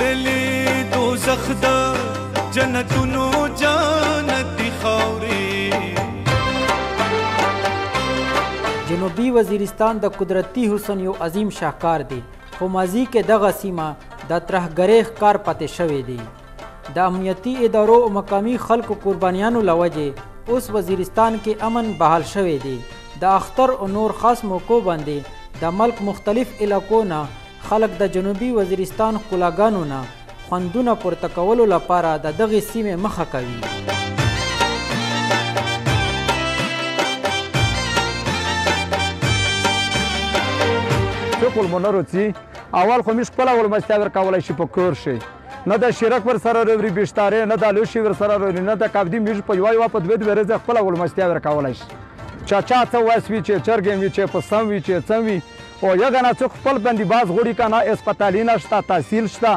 چنکړلې دوزخ د جنتونو جنتي خاورې. جنوبي وزیرستان د قدرتي حسن یو عظیم شاهکار دی، خو ماضي کې دغه سیمه د ترهګرۍ ښکار پاتې شوی دی. د امنیتي ادارو او مقامي خلکو قربانیانو له وجې اوس وزیرستان کې امن بحال شوی دی. د اختر او نور خاص موقعو باندې د ملک مختلف علاقو نه خلک د جنوبي وزیرستان ښکلاګانو نه خوندونه پورته کولو لپاره د دغې سیمې مخه کوي. څوک ولمونه روڅي اول خو موږ خپله ولمستیا ورکولی شي په کور شي، نه د شیرک ورسره روي بیشتارې، نه د لوشي ورسره روي، نه د کابدي موږ په یوه په دوې ورځې خپله ولمستیا ورکولی شي. چا څه وس وي چې چرګ وي چې پسم وي چې څه وي، او یګه نه څوک خپل بندیباز غوړي که نه اسپتالونه شته، تحصیل شته،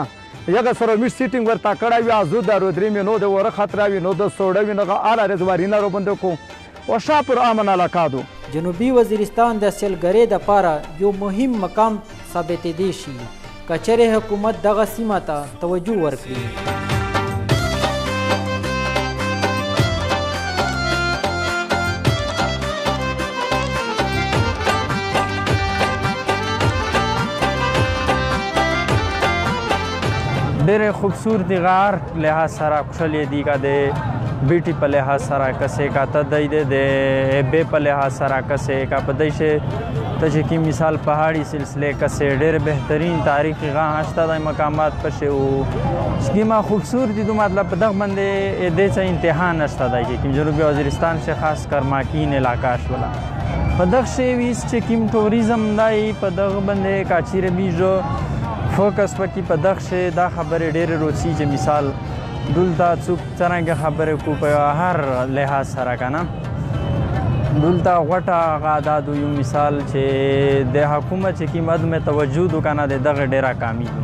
یګه سره موږ سیټینګ ورته کړی وي، ازو د رودري مې نو د وره خطره وي، نو د سوړه وي، نو هر رزوارینه رو بنده کو او شا پر امن علاقه دو. جنوبي وزیرستان د سیلګرۍ دپاره یو مهم مقام ثابتېدی شي که چیرې حکومت دغه سیمه ته توجه ورکړي. ډېرې خوبصورتي غار لحاظ سره کښلې دي، که د بیټي په لحاظ سره کسې که ته دی د بې په لحاظ سره کسې که په دی شی ته چې کوم مثال پهاړي سلسلې کسې ډېر بهترین تاریخي غا هشته دی مقامات پشې و سکیمه خوبصورتي دو مطلب په دغه باندې دې څه انتها نشته دی چې کوم جنوبي وزیرستان شي خاص کر ماکین علاقه شوله په دغه شی ویس چې کوم توریزم دی په دغه باندې که چیرې بیژو فوکس پکې په دغه شی دا خبرې ډېرې روڅي چې مثال دلته څوک څرنګه خبرې کو په هر لحاظ سره که نه دلته غوټه هغه دا دو یو مثال چې د حکومت چې کوم عدم توجه دو که نه د دغه ډېره کامي دو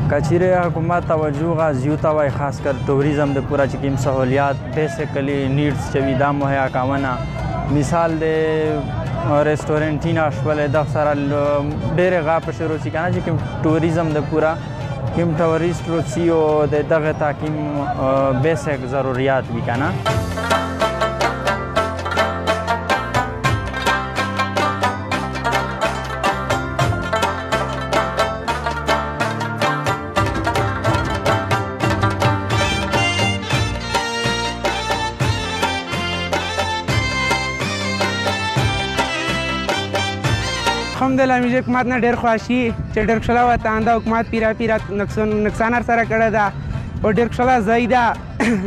که چیرې حکومت توجه غازیو ته وایي خاص کر توریزم د پوره چې کوم سهولیات بیسیکلی نیډز چې وي دا مهیا کونه مثال د ریسټورنټونه شولې دغه سره ډېرې غا پسې روڅي که نه چې کوم ټوریزم د پوره کوم ټوریسټ روڅي او د دغه ته کوم بیسیک ضروریات وي که نه. الحمدلله موږ حکومت نه ډېر خوښي چې ډېر ښکلا وطن ده، حکومت پیرا نقصان هر سره کړی ده او ډېر ښکلا ځای ده.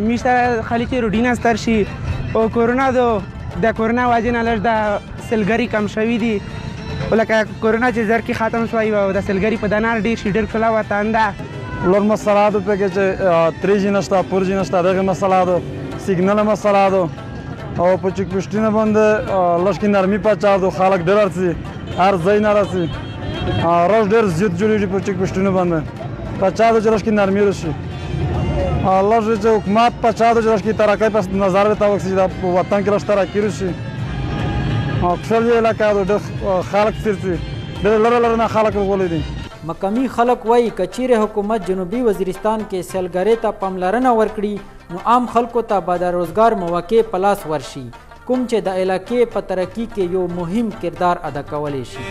موږ ته خالي چې روډینه ستر شي او کورونا د کورونا وجې نه لږ د سیلګري کم شوي دي، لکه کورونا چې زر کې ختم شوی او د سیلګري په دنار ډېر شي. ډېر ښکلا وطن ده. لوړ مسله ده پکې چې تریجي نشته پورجي نشته، دغه مسله ده، سیګنل مسله ده او په چک پوسټونه باندې لږ کې نرمي پچار ده، خلک ډېر ارڅي هر ځای نه راسي، روش ډېر زیات جوړېږي په چک پوسټونو باندې پچا ده چې لږ کې نرمي راشي. لږ چې حکومت پچا ده چې لږ کې ترقۍ په نظر ورته وکړي چې دا په وطن کې لږ ترقي راشي. کښلې علاقه ده ډېر خلک تېر ډېر لرې لرې نه خلک راغلي دي. مقامي خلک وایي که چیرې حکومت جنوبي وزیرستان کې سیلګرۍ ته پاملرنه ورکړي نو عام خلکو ته به د روزګار مواقع په لاس ورشي، کوم چې د علاقې په ترقي کې یو مهم کردار ادا کولی شي.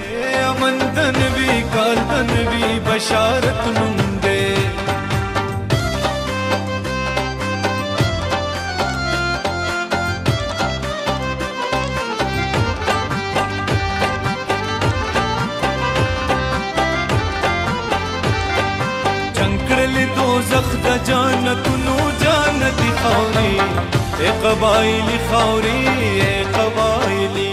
امن د نبي کال د نبي بشارت نوم دی. چنکړلې دوزخ د جنتونو جنتي خاورې، اے قبایلی خاورې اے قبایلی.